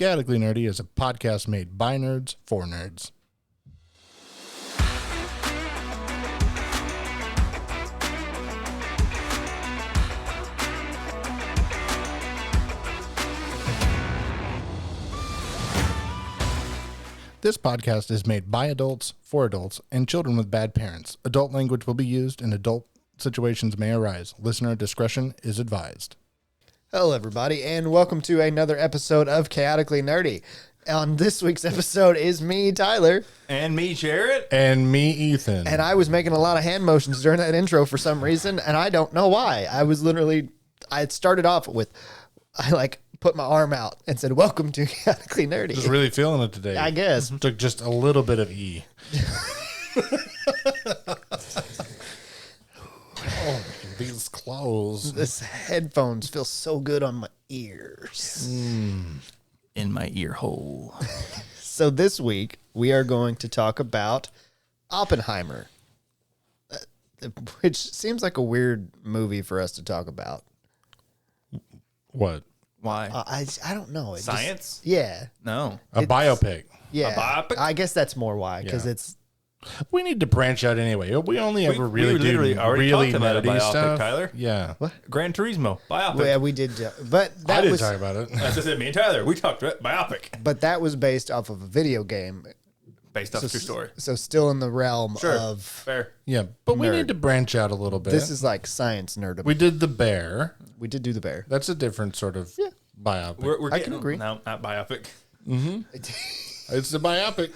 Chaotically Nerdy is a podcast made by nerds for nerds. This podcast is made by adults, for adults, and children with bad parents. Adult language will be used and adult situations may arise. Listener discretion is advised. Hello, everybody, and welcome to another episode of Chaotically Nerdy. On this week's episode is me, Tyler. And me, Jarrett. And me, Ethan. And I was making a lot of hand motions during that intro for some reason, and I don't know why. I had started off with, put my arm out and said, welcome to Chaotically Nerdy. Just really feeling it today. I guess. Took just a little bit of E. Oh, these clothes. This headphones feel so good on my ears. In my ear hole. So this week, we are going to talk about Oppenheimer, which seems like a weird movie for us to talk about. What? Why? I don't know. Science? Yeah. No. A biopic. Yeah. A biopic? I guess that's more why, because Yeah. it's... We need to branch out anyway. We only ever we really do literally already really talked about a nerdy biopic, stuff. Tyler. Yeah. What? Gran Turismo. Biopic. Well, yeah, we did, but I that didn't was, talk about it. That's just it. Me and Tyler. We talked about biopic. but that was based off of a video game, Based off a true story. so still in the realm Sure. of Fair. Yeah, but we Nerd. need to branch out a little bit. this is like science nerd. We did The Bear. We did do the bear. That's a different sort of biopic. We're I getting, can agree. No, not biopic. It's a biopic.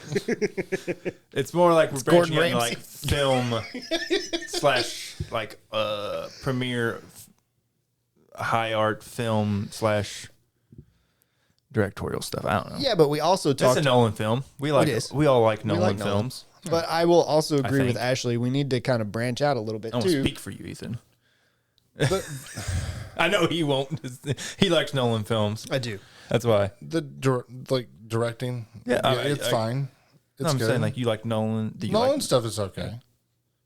It's more like we're Gordon branching into Ramsay. like film slash like premiere high art film slash directorial stuff. I don't know. Yeah, but we also It's talked... a Nolan film. We all like Nolan like Nolan. films. But I will also agree with think. Ashley. We need to kind of branch out a little bit, I won't too. speak for you, Ethan. I know he won't. He likes Nolan films. I do. That's why. The directing. Yeah, it's fine. It's No, I'm good. saying like you like Nolan. Do you Nolan like stuff is okay.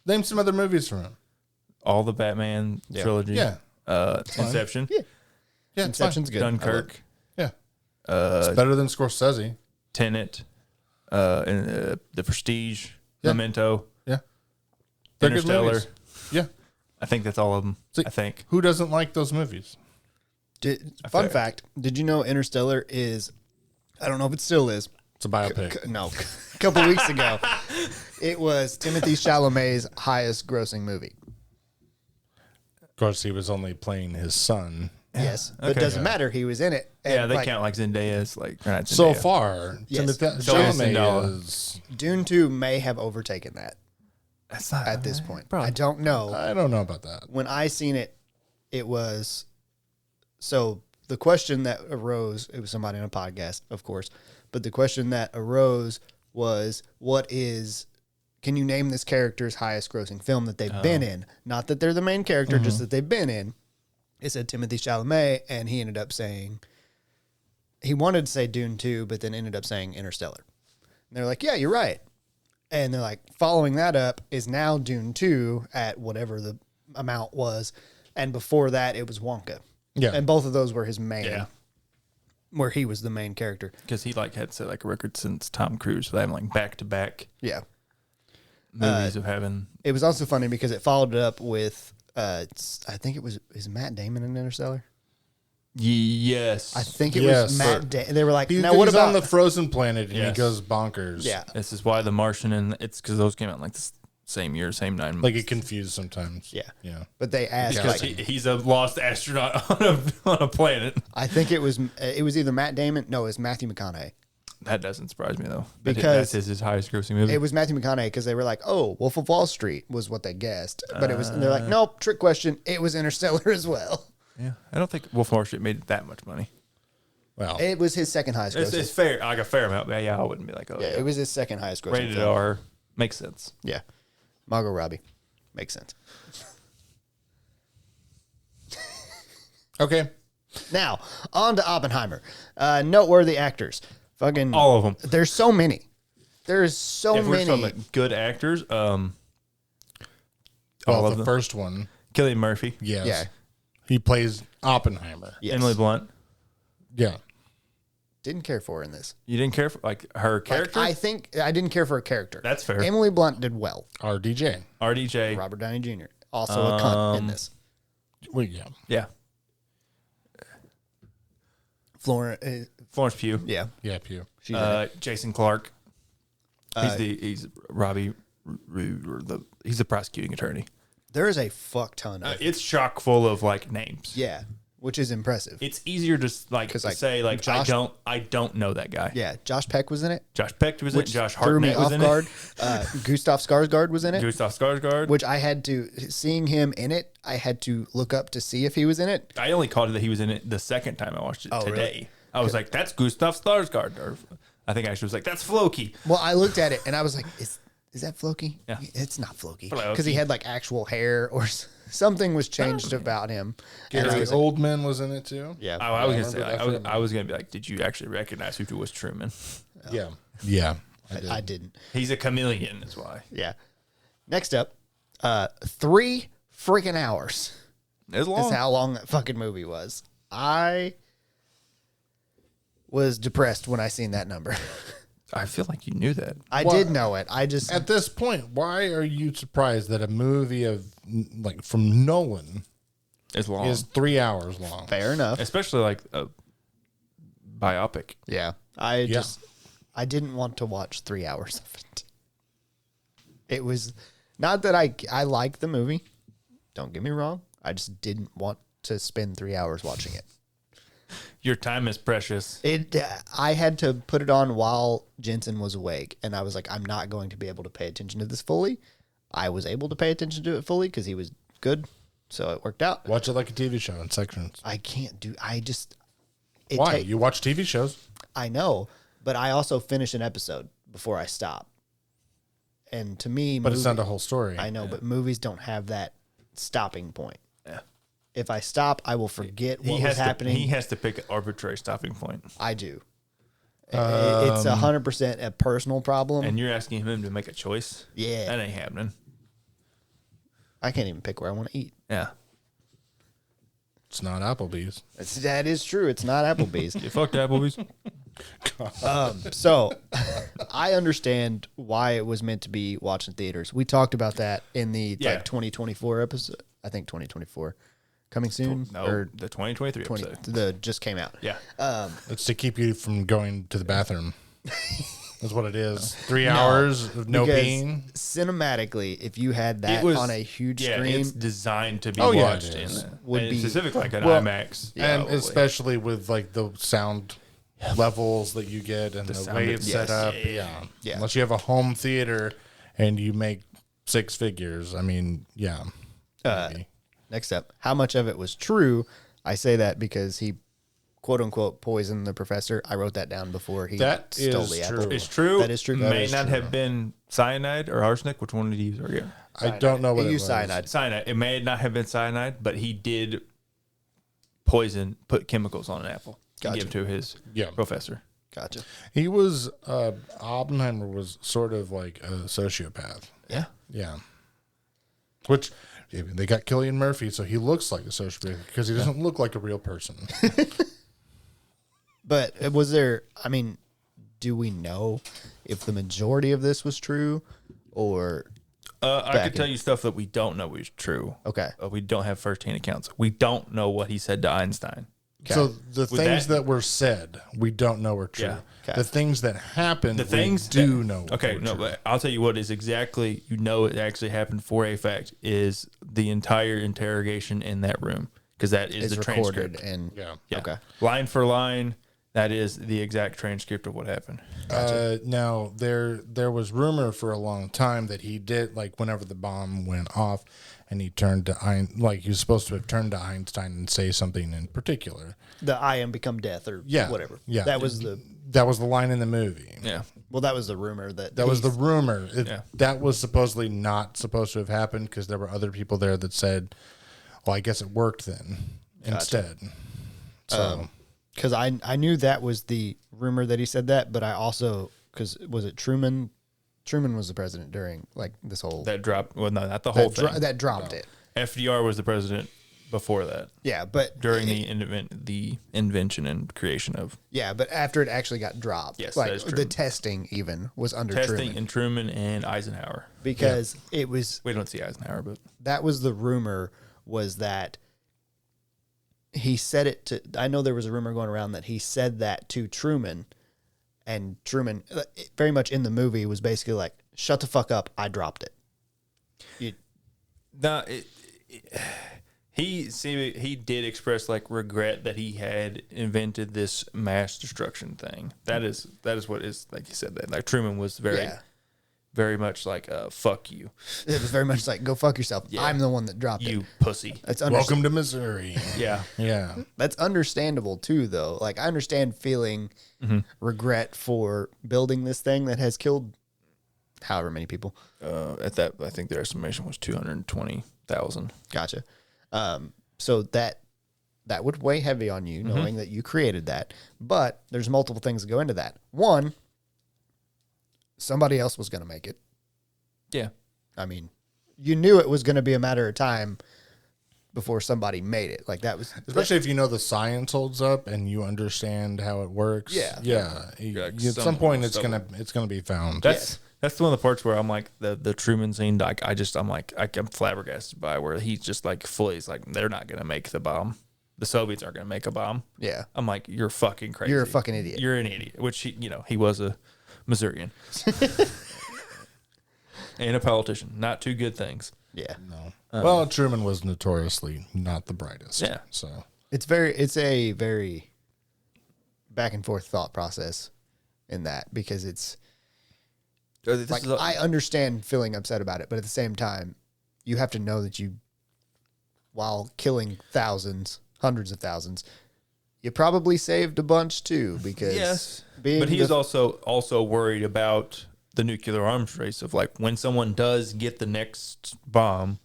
Name some other movies from him. all the Batman trilogy? Yeah. Inception. Yeah. Yeah, it's fine. Inception's good. Dunkirk. Yeah. It's better than Scorsese. Tenet. The Prestige. Yeah. Memento. Yeah. They're good Interstellar. movies. Yeah. I think that's all of them. See- I think. Who doesn't like those movies? Fun fact. fact, did you know Interstellar is... I don't know if it still is. It's a biopic. No. A couple weeks ago, it was Timothée Chalamet's highest grossing movie. Of course, he was only playing his son. Yes. But it Okay. doesn't matter. He was in it. Yeah, And, they like, count like Zendaya's like or not So Zendaya. far, Yes. Timothée Zendaya. Chalamet is... Dune 2 may have overtaken that That's not at this point. Bro. I don't know. I don't know about that. When I seen it, it was... So the question that arose, it was somebody on a podcast, of course, but the question that arose was, can you name this character's highest grossing film that they've been in? Not that they're the main character, just that they've been in. It said Timothée Chalamet, and he ended up saying, he wanted to say Dune 2, but then ended up saying Interstellar. And they're like, yeah, you're right. And they're like, following that up is now Dune 2 at whatever the amount was. And before that, it was Wonka. Yeah. And both of those were his main, Yeah. where he was the main character. because he like had set like a record since Tom Cruise. So they have like back to back Yeah. movies of having. It was also funny because it followed it up with, I think it was, is Matt Damon in Interstellar? Yes, I think it Yes. was Matt Damon. They were like, He's, now what he's about on the frozen planet and Yes. he goes bonkers. Yeah. This is why The Martian and it's because those came out like the same year, same 9 months. Like get confused sometimes. Yeah. Yeah. But they asked, because like, he's a lost astronaut on a planet. I think it was either Matt Damon. No, it was Matthew McConaughey. That doesn't surprise me though. Because that's his highest grossing movie. It was Matthew McConaughey because they were like, oh, Wolf of Wall Street was what they guessed. But it was, and they're like, nope, trick question. It was Interstellar as well. yeah, I don't think Wolf of Wall Street made that much money. Well, It was his second highest It's, grossing. it's fair, like a fair amount. But yeah, I wouldn't be like, oh, Yeah, it was his second highest grossing. rated film. R makes sense. Yeah. Margot Robbie. Makes sense. okay. Now, on to Oppenheimer. Noteworthy actors. Fucking All of them. There's so many. There's so If we're many. talking about good actors, all Well, of the them. first one, Cillian Murphy, yes. Yeah. He plays Oppenheimer. Yes. Emily Blunt, Yeah. Didn't care for her in this. You didn't care for like her character? I think I didn't care for her character. That's fair. Emily Blunt did well. RDJ. RDJ. Robert Downey Jr. Also a cunt in this. Well, yeah. Yeah. Florence Pugh. yeah. Yeah, Pew. She's in it. Jason Clark. He's Robbie. He's the prosecuting attorney. There is a fuck ton of It's chock full of like names. yeah, which is impressive. It's easier to like like, say like Josh- I don't know that guy. Yeah, Josh Peck was in it. Josh Peck was in it. Josh Threw me Hartnett was off in guard. it. Gustav Skarsgård was in it. Gustav Skarsgård. Which I had to seeing him in it. I had to look up to see if he was in it. I only caught it that he was in it the second time I watched it today. Really? I was like, that's Gustav Skarsgård. Or I think I actually was like, that's Floki. Well, I looked at it and I was like, is that Floki? Yeah. It's not Floki Floki. because he had like actual hair or something was changed about him. And I Gary was like, Oldman was in it too. yeah, I was gonna remember say, that I was gonna be like, did you actually recognize who was Truman? Yeah. Yeah. I didn't. He's a chameleon. That's why. Yeah. Next up, 3 freaking hours. It's Is long. how long that fucking movie was. I was depressed when I seen that number. I feel like you knew that. I Well, did know it. I just At this point, why are you surprised that a movie of like from Nolan It's long, is 3 hours long? fair enough. especially like a biopic. Yeah. I didn't want to watch 3 hours of it. It was not that I like the movie. Don't get me wrong. I just didn't want to spend 3 hours watching it. Your time is precious. I had to put it on while Jensen was awake, and I was like, I'm not going to be able to pay attention to this fully. I was able to pay attention to it fully because he was good, so it worked out. Watch it like a TV show in sections. I can't do. I just. Why? You watch TV shows? I know, but I also finish an episode before I stop. And to me, But it's not a whole story. I know, but movies don't have that stopping point. Yeah. If I stop, I will forget what was happening. He has to pick an arbitrary stopping point. I do. It's 100% a personal problem. And you're asking him to make a choice? Yeah. That ain't happening. I can't even pick where I want to eat. Yeah. It's not Applebee's. That is true. It's not Applebee's. You fucked Applebee's. So I understand why it was meant to be watched in theaters. We talked about that in the Yeah. 2024 episode. I think 2024 coming soon. No, or the 2023 20 episode. the just came out. Yeah. It's to keep you from going to the bathroom. That's what it is. 3 hours of no Because peeing. cinematically, if you had that It was on a huge yeah, screen, it's designed to be Oh, yeah, watched it in is. Would and be- specifically like an Well, IMAX. And probably. especially with like the sound levels that you get and the, sound way of- it's set up. yeah. Yeah. Unless you have a home theater and you make 6 figures. I mean, yeah. maybe. next up, how much of it was true? I say that because he, quote unquote, poisoned the professor. I wrote that down before he That stole is the true. apple. It's true. That is true. May That is not true. have been cyanide or arsenic. Which one did he use? Or, yeah. I don't know what He it used was. cyanide. Cyanide. It may not have been cyanide, but he did put chemicals on an apple Gotcha. to give to his Yeah. professor. Gotcha. He was, Oppenheimer was sort of like a sociopath. Yeah. Yeah. Which, they got Cillian Murphy, so he looks like a sociopath because he doesn't look like a real person. But was there, I mean, do we know if the majority of this was true or, I Back could tell you stuff that we don't know is true. okay. We don't have firsthand accounts. We don't know what he said to Einstein. So the things that- that were said, we don't know are true. Yeah. Okay. The things that happened, The things we do that- know. Okay, were no, true. but I'll tell you what is exactly, it actually happened for a fact, is the entire interrogation in that room. Because that is It's the recorded transcript. and Yeah. Yeah. okay. Line for line, that is the exact transcript of what happened. Now there was rumor for a long time that he did, like, whenever the bomb went off, and he turned to he was supposed to have turned to Einstein and say something in particular. The I am become death or Yeah, whatever. yeah. That was the line in the movie. Yeah. that was the rumor That was the rumor. Yeah. That was supposedly not supposed to have happened because there were other people there that said, "Well, I guess it worked then instead." So because I knew that was the rumor that he said that, but I also because was it Truman? Truman was the president during like this whole That dropped, well, no, not the whole thing. that dropped it. FDR was the president before that. Yeah, but During the invention and creation of yeah, but after it actually got dropped, Yes, like that is true. the testing even was under testing Truman and Truman and Eisenhower. because it was We don't see Eisenhower, but that was the rumor was that he said it to. I know there was a rumor going around that he said that to Truman, and Truman, very much in the movie, was basically like, "Shut the fuck up, I dropped it." no, he did express like regret that he had invented this mass destruction thing. That is what is, like you said, that like Truman was very much like fuck you. It was very much like, "Go fuck yourself. Yeah. I'm the one that dropped You it." pussy. That's Welcome to Missouri. Yeah. Yeah. That's understandable too, though. Like, I understand feeling regret for building this thing that has killed however many people. At that, I think their estimation was 220,000. Gotcha. So that would weigh heavy on you, knowing that you created that. But there's multiple things that go into that. One, somebody else was going to make it. Yeah. I mean, you knew it was going to be a matter of time before somebody made it. Like, that was Especially if you know the science holds up and you understand how it works. Yeah. Yeah. Like At some point it's gonna be found. That's one of the parts where I'm like the Truman scene. Like I'm flabbergasted by where he's just like fully. He's like, they're not gonna make the bomb. The Soviets aren't gonna make a bomb. Yeah. I'm like, you're fucking crazy. You're a fucking idiot. You're an idiot. Which he was a Missourian and a politician. Not two good things. Yeah. No. Well, Truman was notoriously not the brightest. Yeah. So It's a very back and forth thought process in that, because it's like, I understand feeling upset about it, but at the same time, you have to know that while killing hundreds of thousands, you probably saved a bunch too, because yes, but he is also worried about the nuclear arms race of like when someone does get the next bomb,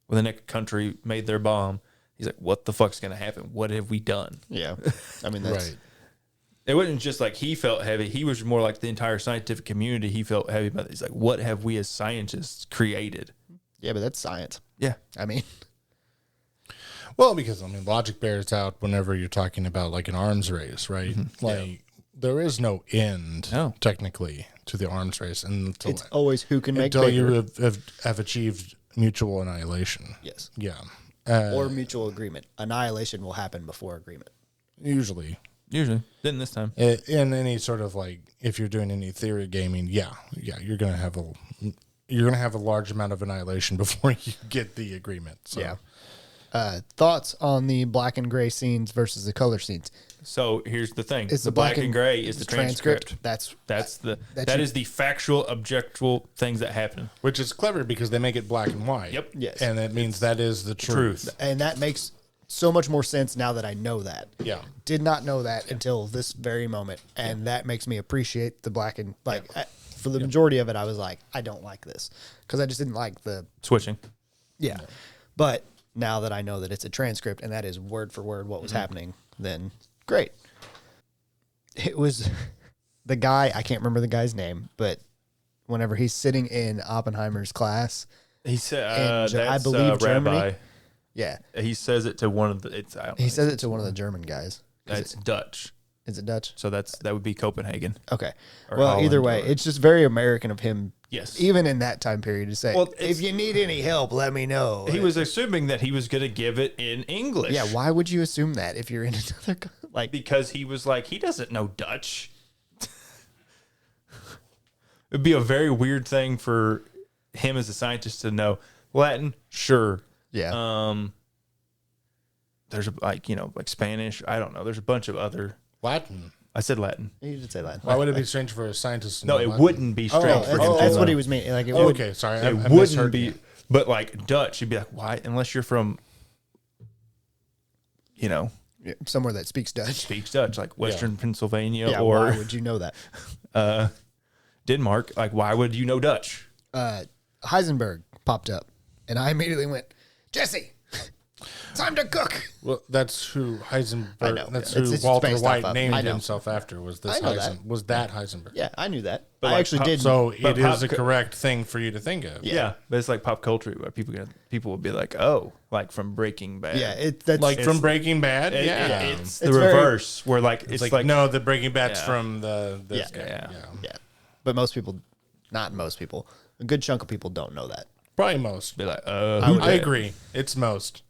when the next country made their bomb, he's like, what the fuck's going to happen? What have we done? Yeah. I mean, that's right. It wasn't just like he felt heavy. He was more like the entire scientific community. He felt heavy about it. He's like, what have we as scientists created? Yeah, but that's science. Yeah. I mean, Well, because logic bears out whenever you're talking about like an arms race, right? Like there is no end technically to the arms race until it's always who can make until bigger. you have achieved mutual annihilation. Yes. Yeah. Or mutual agreement. Annihilation will happen before agreement. Usually. Didn't this time. In any sort of like, if you're doing any theory gaming, you're gonna have a large amount of annihilation before you get the agreement. So. Yeah. Thoughts on the black and gray scenes versus the color scenes? So here's the thing: It's the black and gray is the transcript. That is the factual, objectual things that happen. Which is clever because they make it black and white. Yep. Yes. And that means that is the truth. And that makes so much more sense now that I know that. Yeah. Did not know that until this very moment, and that makes me appreciate the black and for the majority of it, I was like, I don't like this because I just didn't like the Switching. Yeah. But now that I know that it's a transcript and that is word for word what was happening, then great. It was the guy, I can't remember the guy's name, but whenever he's sitting in Oppenheimer's class, He said, I that's, believe Germany. Rabbi. Yeah. He says it to one of the. He says it to one of the German guys. It's Dutch, Is it Dutch? so that would be Copenhagen. Okay. Or Well, either Holland, way, or- it's just very American of him. Yes. Even in that time period to say, Well, if you need any help, let me know. He was assuming that he was going to give it in English. Yeah. Why would you assume that if you're in another Because he was like, he doesn't know Dutch. It'd be a very weird thing for him as a scientist to know Latin. Sure. Yeah. There's like Spanish. I don't know. There's a bunch of other. Latin. I said Latin. You did say Latin. Why would it be strange for a scientist to No, know it Latin? wouldn't be strange for him. That's to what know. he was meaning. Like it Oh, would, okay, sorry. It I wouldn't misheard be, you. but like Dutch, you'd be like, why? Unless you're from, somewhere that speaks Dutch. speaks Dutch, like Western Pennsylvania Yeah. or Why would you know that? Denmark. Like, why would you know Dutch? Heisenberg popped up, and I immediately went, Jesse. Time to cook. Well, that's who Heisenberg. I know. That's It's- who it's Walter based White off of. named I know. himself after. Was this I know that. Was that Heisenberg? Yeah, I knew that. But I like actually pop- did. So But it is a pop- correct thing for you to think of. Yeah, but it's like pop culture where people will be like, oh, like from Breaking Bad. yeah, that's Like from Breaking Bad. Yeah, yeah. it's the It's very- reverse where like It's like, no, the Breaking Bad's Yeah. from this Yeah. guy. Yeah. yeah. But most people, not most people, a good chunk of people don't know that. Probably most. be like, I agree. It's most.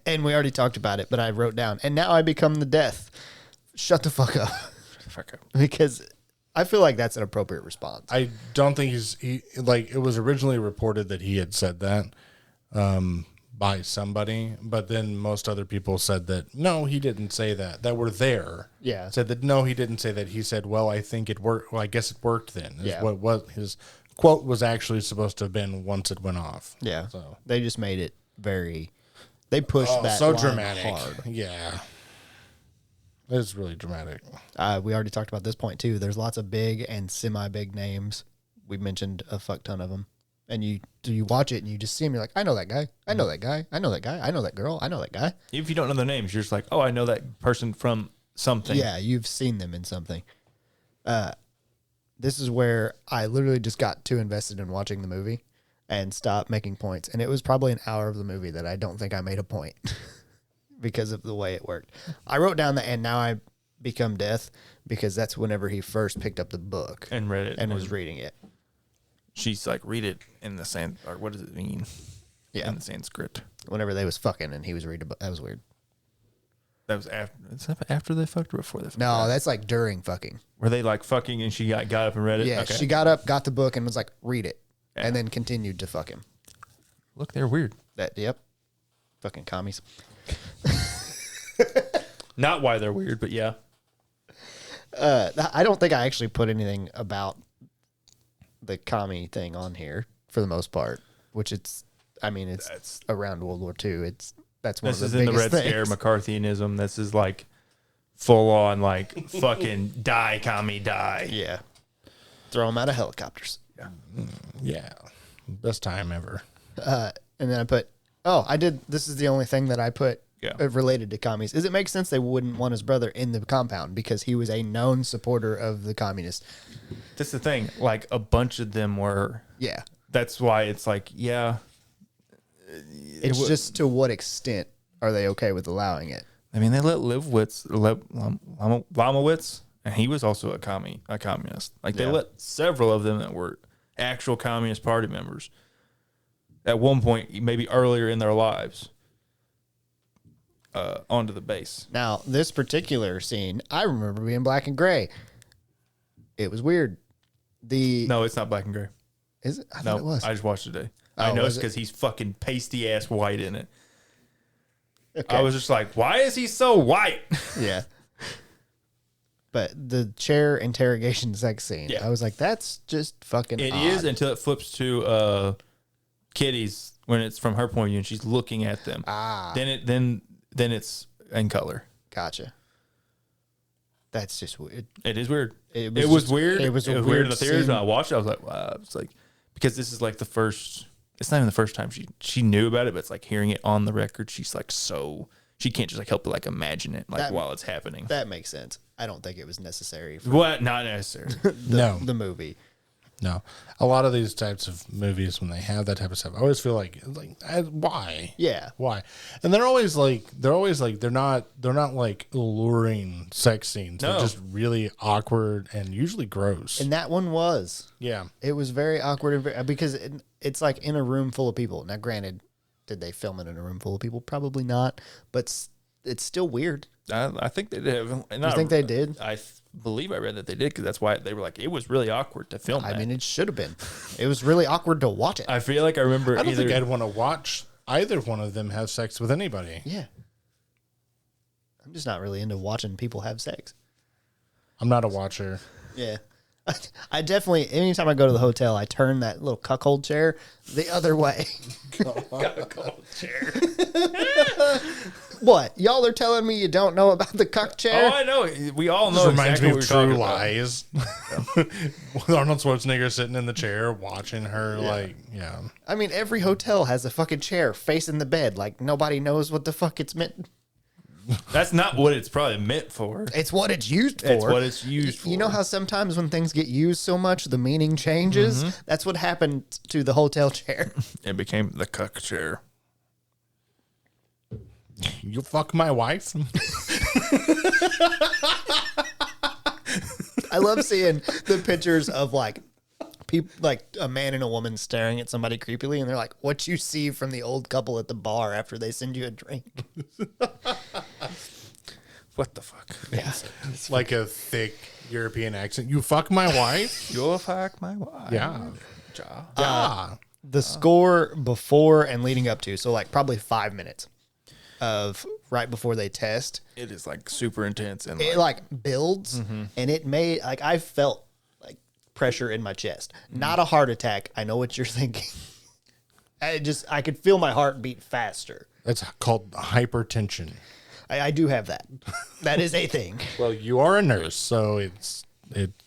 And we already talked about it, but I wrote down, and now I become the death. Shut the fuck up. fuck up. Because I feel like that's an appropriate response. I don't think it was originally reported that he had said that by somebody, but then most other people said that no, he didn't say that were there. Yeah. Said that no, he didn't say that. He said, well, I think it worked. Well, I guess it worked then. Is Yeah. what his quote was actually supposed to have been once it went off. Yeah. So They just made it very, they pushed that so line dramatic. hard. Yeah. It's really dramatic. We already talked about this point too. There's lots of big and semi-big names. We mentioned a fuck ton of them. And you watch it and you just see them. You're like, I know that guy. I know that guy. I know that guy. I know that girl. I know that guy. If you don't know their names, you're just like, oh, I know that person from something. Yeah, you've seen them in something. This is where I literally just got too invested in watching the movie and stopped making points. And it was probably an hour of the movie that I don't think I made a point because of the way it worked. I wrote down the and now I become death because that's whenever he first picked up the book And read it. and was reading it. She's like, read it in the sand. Or what does it mean? Yeah. In the Sanskrit. Whenever they was fucking and he was reading a book. That was weird. That was after. Is that after they fucked or before they fucked? No, that's like during fucking. Were they like fucking and she got up and read it? Yeah, Okay. she got up, got the book, and was like, read it. Yeah. And then continued to fuck him. Look, they're weird. Yep. Fucking commies. Not why they're weird, but yeah. I don't think I actually put anything about the commie thing on here for the most part, which it's around World War II. That's one This of is the in the biggest Red Scare, things. McCarthyism. This is like full on, like fucking die, commie, die. Yeah. Throw them out of helicopters. Yeah. Best time ever. And then I put, this is the only thing that I put related to commies. Is it makes sense they wouldn't want his brother in the compound because he was a known supporter of the communists. That's the thing. Like a bunch of them were. Yeah. That's why it's like, yeah. It's just to what extent are they okay with allowing it? I mean, they let Lamowitz, and he was also a communist. Like they let several of them that were actual Communist Party members at one point, maybe earlier in their lives, onto the base. Now, this particular scene, I remember being black and gray. It was weird. No, it's not black and gray. Is it? I thought No, it was. I just watched it today. Oh, I know was it's it? because he's fucking pasty ass white in it. Okay. I was just like, why is he so white? Yeah. But the chair interrogation sex scene, Yeah. I was like, that's just fucking It odd. is until it flips to Kitty's when it's from her point of view and she's looking at them. Ah. Then it's in color. Gotcha. That's just weird. It is weird. It It was was weird. it was a weird in weird the theaters. scene. When I watched it, I was like, wow. It's like, because this is like the first, it's not even the first time she knew about it, but it's like hearing it on the record. She's like, she can't just like help but like imagine it like while it's happening. That makes sense. I don't think it was necessary for What? Not necessary. the movie. No, a lot of these types of movies, when they have that type of stuff, I always feel like why? Yeah. Why? And they're not like alluring sex scenes. No. They're just really awkward and usually gross. And that one was. Yeah. It was very awkward because it's like in a room full of people. Now, granted, did they film it in a room full of people? Probably not. But it's still weird. I think they did. You think they did? I believe I read that they did because that's why they were like, it was really awkward to film that. I mean, it should have been. It was really awkward to watch it. I feel like I remember I don't either. think I'd want to watch either one of them have sex with anybody. Yeah. I'm just not really into watching people have sex. I'm not a watcher. Yeah. I definitely, anytime I go to the hotel, I turn that little cuckold chair the other way. chair. What? Y'all are telling me you don't know about the cuck chair? Oh, I know. We all This know reminds exactly me what of you're True talking about. Lies. Arnold Schwarzenegger sitting in the chair watching her, like, yeah. I mean, every hotel has a fucking chair facing the bed. Like, nobody knows what the fuck it's meant. That's not what it's probably meant for. It's what it's used for. It's what it's used for. You know how sometimes when things get used so much, the meaning changes? That's what happened to the hotel chair. It became the cuck chair. You fuck my wife? I love seeing the pictures of like people, like a man and a woman staring at somebody creepily, and they're like, "What you see from the old couple at the bar after they send you a drink?" What the fuck? Yeah, It's like a thick European accent. You fuck my wife? You'll fuck my wife. Yeah. Ja. Yeah. the score before and leading up to, so like probably 5 minutes of right before they test. It is like super intense and It like builds, and it made like I felt like pressure in my chest. Not a heart attack. I know what you're thinking. I could feel my heart beat faster. That's called hypertension. I do have that. That is a thing. Well, you are a nurse, so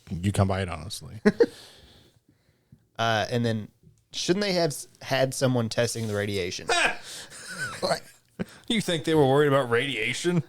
you come by it honestly. And then shouldn't they have had someone testing the radiation? Like, you think they were worried about radiation?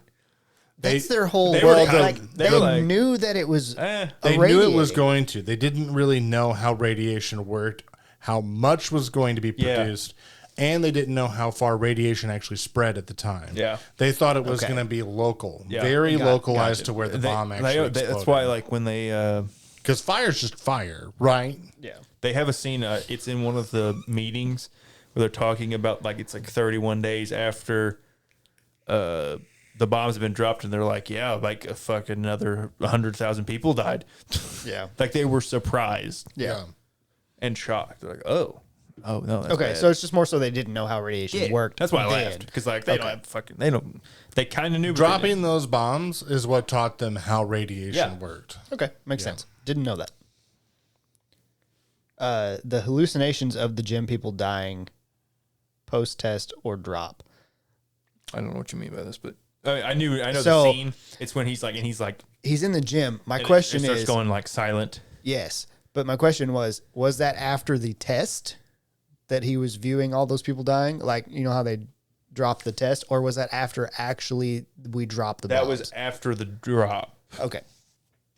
that's their whole they were world. kinda- Like, they they were like, knew that it was. Eh. They knew it was irradiating. going to. They didn't really know how radiation worked, how much was going to be Yeah. produced, and they didn't know how far radiation actually spread at the time. Yeah. They thought it was Okay. going to be local, Yeah. very localized gotcha. to where the They- bomb they- actually that's exploded. why, like, when they Because fire's just fire, right? Yeah. they have a scene. It's in one of the meetings where they're talking about like it's like 31 days after the bombs have been dropped, and they're like, yeah, like a fucking another 100,000 people died. Yeah. Like they were surprised Yeah. and shocked. They're like, oh no. That's Okay, bad. so it's just more so they didn't know how radiation worked. That's why I then. laughed because like they don't have fucking they kind of knew but they Dropping those bombs is what taught them how radiation Yeah. worked. Okay, makes sense. Didn't know that. The hallucinations of the gym people dying post test or drop. I don't know what you mean by this, but I know So- the scene. It's when he's like He's in the gym. My and question it starts is going like silent. yes, but my question was that after the test that he was viewing all those people dying? Like, you know how they dropped the test, or was that after actually we dropped the That bombs? was after the drop Okay.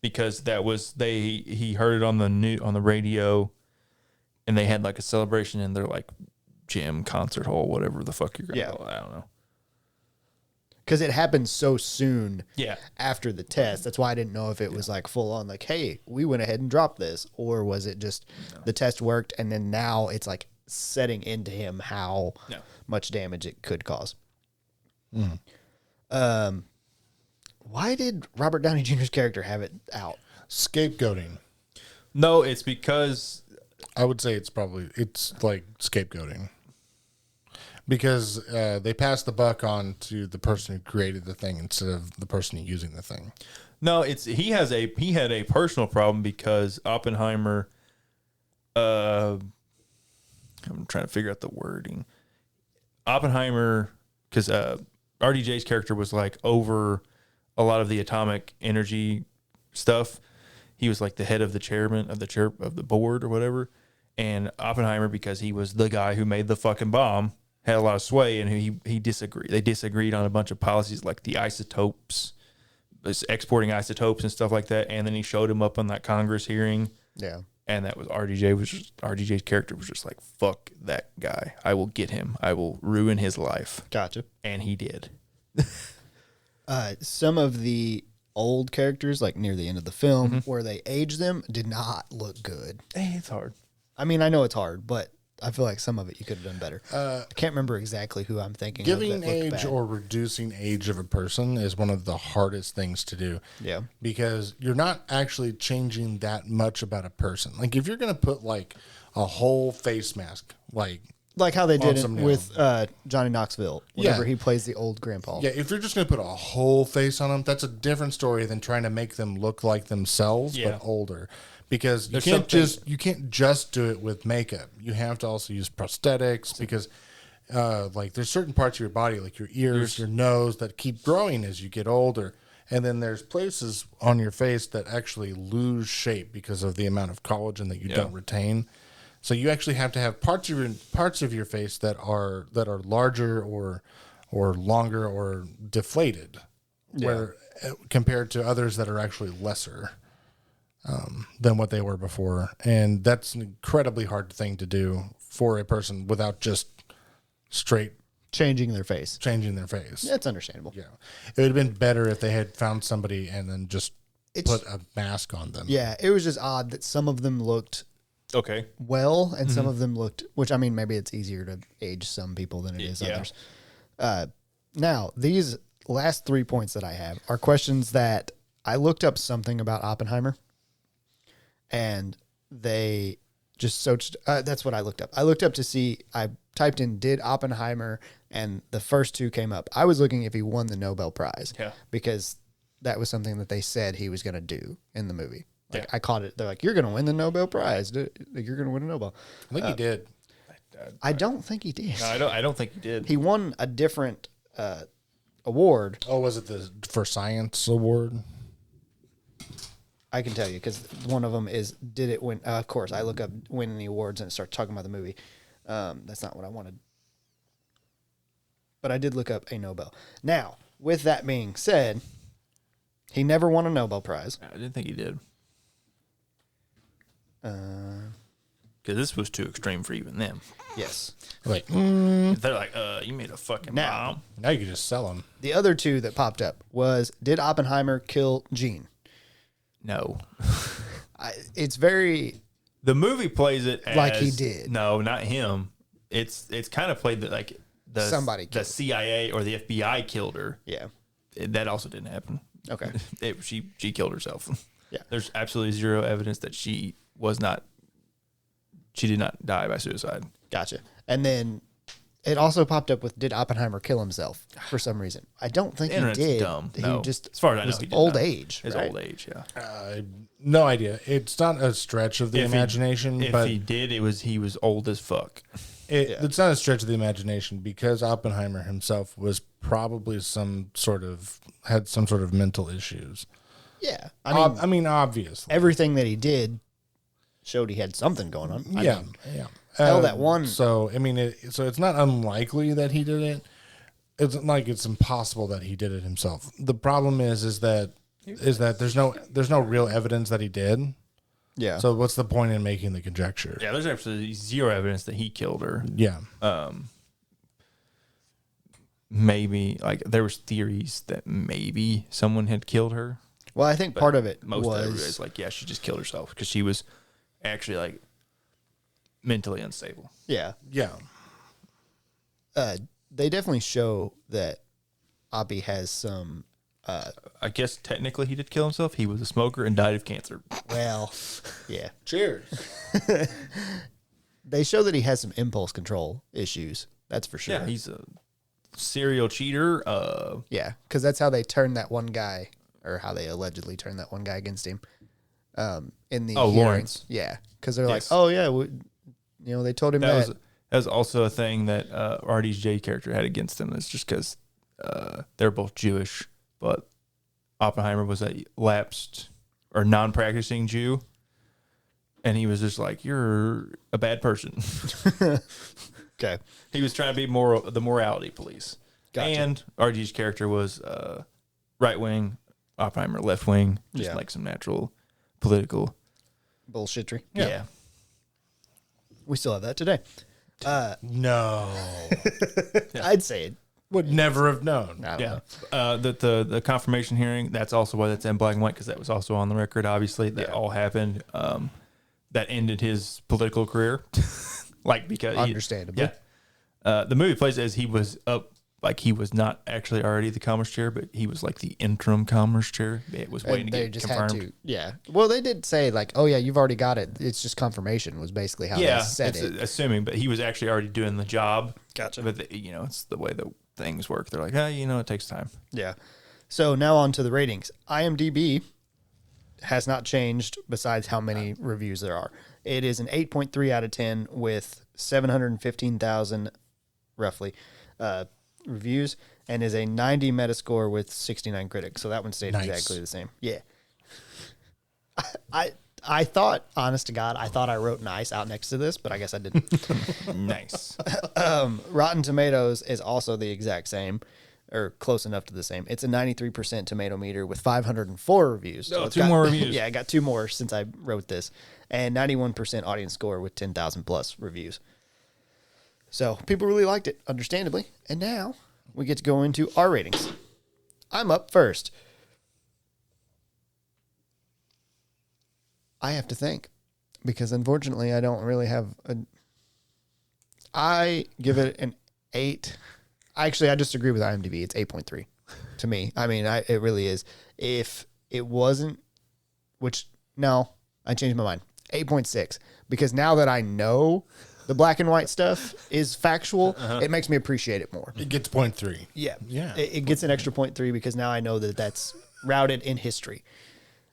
because that was he heard it on the radio, and they had like a celebration in their like gym concert hall, whatever the fuck you're gonna Yeah. call it. I don't know. Because it happened so soon Yeah. after the test. That's why I didn't know if it was like full on, like, hey, we went ahead and dropped this, or was it just the test worked and then now it's like setting into him how No. much damage it could cause. Why did Robert Downey Jr.'s character have it out? Scapegoating. No, it's because I would say it's like scapegoating. Because they passed the buck on to the person who created the thing instead of the person using the thing. no, it's he had a personal problem because Oppenheimer. I'm trying to figure out the wording. Oppenheimer, because RDJ's character was like over a lot of the atomic energy stuff. He was like the head of the chairman of the board or whatever. And Oppenheimer, because he was the guy who made the fucking bomb, had a lot of sway, and he disagreed. They disagreed on a bunch of policies like the isotopes, exporting isotopes and stuff like that. And then he showed him up on that Congress hearing. Yeah. And that was RDJ's character was just like, fuck that guy. I will get him. I will ruin his life. Gotcha. And he did. Some of the old characters, like near the end of the film, where they aged them, did not look good. Hey, it's hard. I mean, I know it's hard, but I feel like some of it you could have done better. I can't remember exactly who I'm thinking Giving of that looked age bad. or reducing age of a person is one of the hardest things to do. Yeah. Because you're not actually changing that much about a person. Like if you're going to put like a whole face mask, like Like how they did it Awesome, yeah. with Johnny Knoxville, whenever Yeah. he plays the old grandpa. yeah, if you're just going to put a whole face on them, that's a different story than trying to make them look like themselves Yeah. but older. Because There's you something- can't just do it with makeup. You have to also use prosthetics because like there's certain parts of your body like your ears, your nose that keep growing as you get older. And then there's places on your face that actually lose shape because of the amount of collagen that you don't retain. So you actually have to have parts of your face that are larger or longer or deflated, where compared to others that are actually lesser than what they were before. And that's an incredibly hard thing to do for a person without just straight changing their face. That's understandable. Yeah. It would have been better if they had found somebody and then just put a mask on them. Yeah, it was just odd that some of them looked Okay. well and some of them looked, which I mean, maybe it's easier to age some people than it is others. Now, these last 3 points that I have are questions that I looked up something about Oppenheimer and they just searched. That's what I looked up. I looked up to see, I typed in, did Oppenheimer, and the first two came up. I was looking if he won the Nobel Prize because that was something that they said he was going to do in the movie. Like I caught it. They're like, you're going to win the Nobel Prize. You're going to win a Nobel. I think he did. I don't think he did. No, I don't think he did. He won a different award. Oh, was it the for science award? I can tell you because one of them is, did it win? Of course, I look up winning the awards and it starts talking about the movie. That's not what I wanted. But I did look up a Nobel. Now, with that being said, he never won a Nobel Prize. I didn't think he did. Because this was too extreme for even them. Yes. Like, They're like, you made a fucking bomb. now you can just sell them. The other two that popped up was, did Oppenheimer kill Gene? No. It's very... The movie plays it as... Like he did. No, not him. It's kind of played that like Somebody the killed CIA or the FBI killed her. Yeah. That also didn't happen. Okay. She killed herself. Yeah. There's absolutely zero evidence that she did not die by suicide. Gotcha. And then it also popped up with, did Oppenheimer kill himself for some reason? I don't think he did. Dumb. He No. just, as far as I know, was he did old not. age. His right? old age, yeah. No idea. It's not a stretch of the imagination, If but he did, he was old as fuck. it's not a stretch of the imagination because Oppenheimer himself was probably had some sort of mental issues. Yeah. I mean, obviously. Everything that he did showed he had something going on. I Yeah. mean, Yeah. hell, that one. So, I mean, so it's not unlikely that he did it. It's not like it's impossible that he did it himself. The problem is that there's no real evidence that he did. Yeah. So what's the point in making the conjecture? Yeah, there's absolutely zero evidence that he killed her. Yeah. Maybe like there was theories that maybe someone had killed her. Well, I think part of it Most of it was is like, yeah, she just killed herself because she was actually like mentally unstable. yeah. Yeah. They definitely show that Oppie has some. I guess technically he did kill himself. He was a smoker and died of cancer. Well, yeah. Cheers. They show that he has some impulse control issues. That's for sure. Yeah, he's a serial cheater. Yeah, because that's how they turned that one guy, or how they allegedly turned that one guy against him. In the hearing. Lawrence. Yeah, because they're Yes. like, oh yeah, they told him that. That was also a thing that RDJ character had against him. It's just because they're both Jewish, but Oppenheimer was a lapsed or non-practicing Jew, and he was just like, "You're a bad person." Okay, He was trying to be the morality police. Gotcha. And RDJ's character was right wing, Oppenheimer left wing, just Yeah. like some natural political bullshitry. Yeah. We still have that today. No. I'd say it. Would never have known. I don't Yeah, know. the confirmation hearing. That's also why that's in black and white because that was also on the record. Obviously, that all happened. That ended his political career, like because Understandably. the movie plays as he was up, like he was not actually already the commerce chair, but he was like the interim commerce chair. It was waiting And to they get just confirmed. had to. Yeah. Well, they did say like, oh yeah, you've already got it. It's just confirmation was basically how Yeah, they said it's it. assuming, but he was actually already doing the job. Gotcha. But it's the way that things work. They're like, it takes time. Yeah. So now on to the ratings. IMDb has not changed besides how many reviews there are. It is an 8.3 out of 10 with 715,000 roughly reviews. and is a 90 Metascore with 69 critics. So that one stayed Nice. exactly the same. Yeah. I thought, honest to God, I thought I wrote nice out next to this, but I guess I didn't. Nice. Rotten Tomatoes is also the exact same, or close enough to the same. It's a 93% tomato meter with 504 reviews. Oh, it's two more reviews. Yeah, I got 2 more since I wrote this. And 91% audience score with 10,000 plus reviews. So people really liked it, understandably. And now we get to go into our ratings. I'm up first. I have to think, because unfortunately I don't really have a. I give it an 8. Actually, I just agree with IMDb. It's 8.3 to me. I mean, it really is. If it wasn't, which no, I changed my mind. 8.6, because now that I know the black and white stuff is factual, it makes me appreciate it more. It gets 0.3. Yeah, Yeah. It gets an extra 0.3 because now I know that that's routed in history,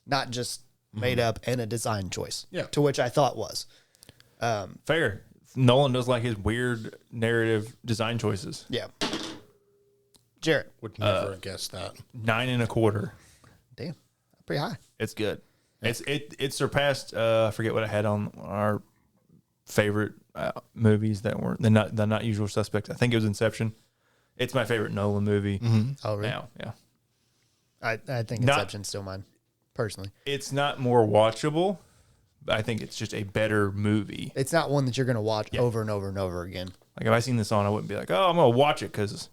not just made up and a design choice. Yeah. To which I thought was. Fair. Nolan does like his weird narrative design choices. Yeah. Jarrett. Would never have guessed that. 9.25. Damn. Pretty high. It's good. It surpassed. I forget what I had on our favorite movies that weren't the not usual suspects. I think it was Inception. It's my favorite Nolan movie. Oh, really? Now, yeah. I think Not- Inception's still mine, personally. It's not more watchable, but I think it's just a better movie. It's not one that you're going to watch over and over and over again. Like if I seen this on, I wouldn't be like, oh, I'm gonna watch it because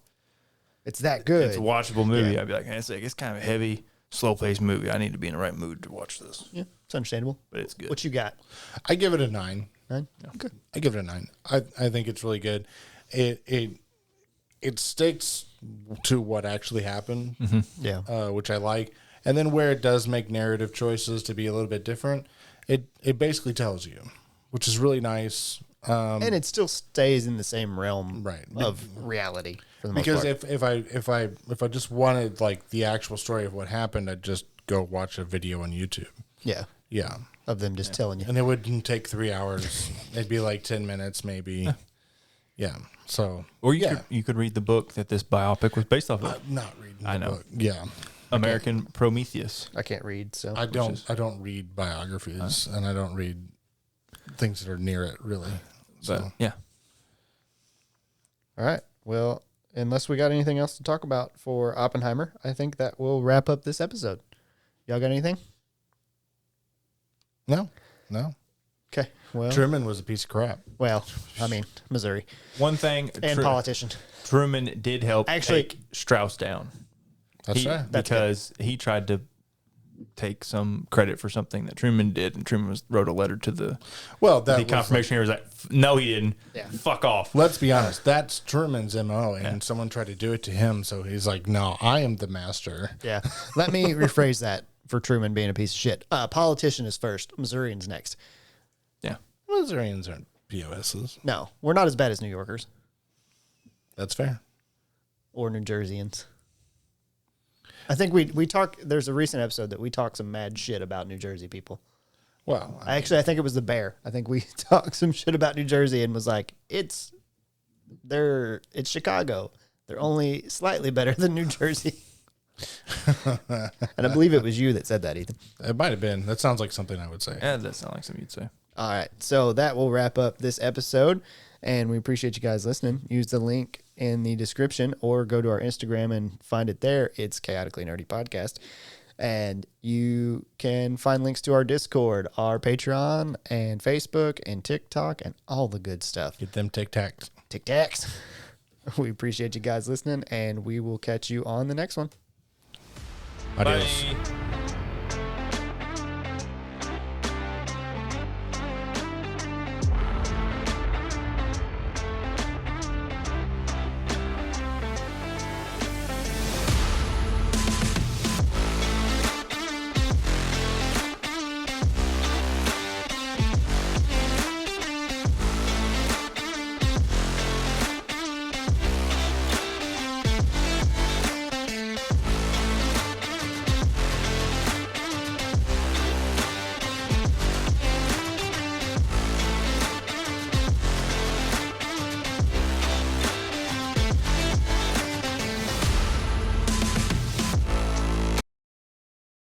It's that good. it's a watchable movie. Yeah. I'd be like, it's kind of a heavy, slow paced movie. I need to be in the right mood to watch this. Yeah, it's understandable. But it's good. What you got? I give it a 9. 9? Good. I give it a 9. I think it's really good. It sticks to what actually happened, Yeah. which I like. And then where it does make narrative choices to be a little bit different, it basically tells you, which is really nice. And it still stays in the same realm Right. of reality for the most Because part. if I just wanted like the actual story of what happened, I'd just go watch a video on YouTube. Yeah. Yeah. Of them just telling you. And it wouldn't take 3 hours. It'd be like 10 minutes maybe. Yeah. So Or you could read the book that this biopic was based off of. I'm not reading I the know. book. Yeah. American Prometheus. I can't read, so. I don't read biographies and I don't read things that are near it really. But So yeah. All right. Well, unless we got anything else to talk about for Oppenheimer, I think that will wrap up this episode. Y'all got anything? no. Okay. Well, Truman was a piece of crap. I mean, Missouri. One thing, And politician. Truman did help Actually- take Strauss down. That's right. Because he tried to take some credit for something that Truman did, and Truman wrote a letter to the That confirmation hearing. Was like, no, he didn't. Yeah. Fuck off. Let's be honest. That's Truman's MO, and someone tried to do it to him, so he's like, "No, I am the master." Yeah. Let me rephrase that for Truman being a piece of shit. Politician is first. Missourians next. Yeah. Missourians aren't POSs. No, we're not as bad as New Yorkers That's fair. or New Jerseyans. I think we talk. There's a recent episode that we talked some mad shit about New Jersey people. Well, I think it was the Bear. I think we talked some shit about New Jersey and was like, it's Chicago. They're only slightly better than New Jersey. And I believe it was you that said that, Ethan. it might have been. That sounds like something I would say. Yeah, that sounds like something you'd say. All right. So that will wrap up this episode. And we appreciate you guys listening. Use the link in the description or go to our Instagram and find it there. It's Chaotically Nerdy Podcast. And you can find links to our Discord, our Patreon, and Facebook, and TikTok, and all the good stuff. Get them Tic Tacs. Tic Tacs. We appreciate you guys listening, and we will catch you on the next one. Adios. Bye.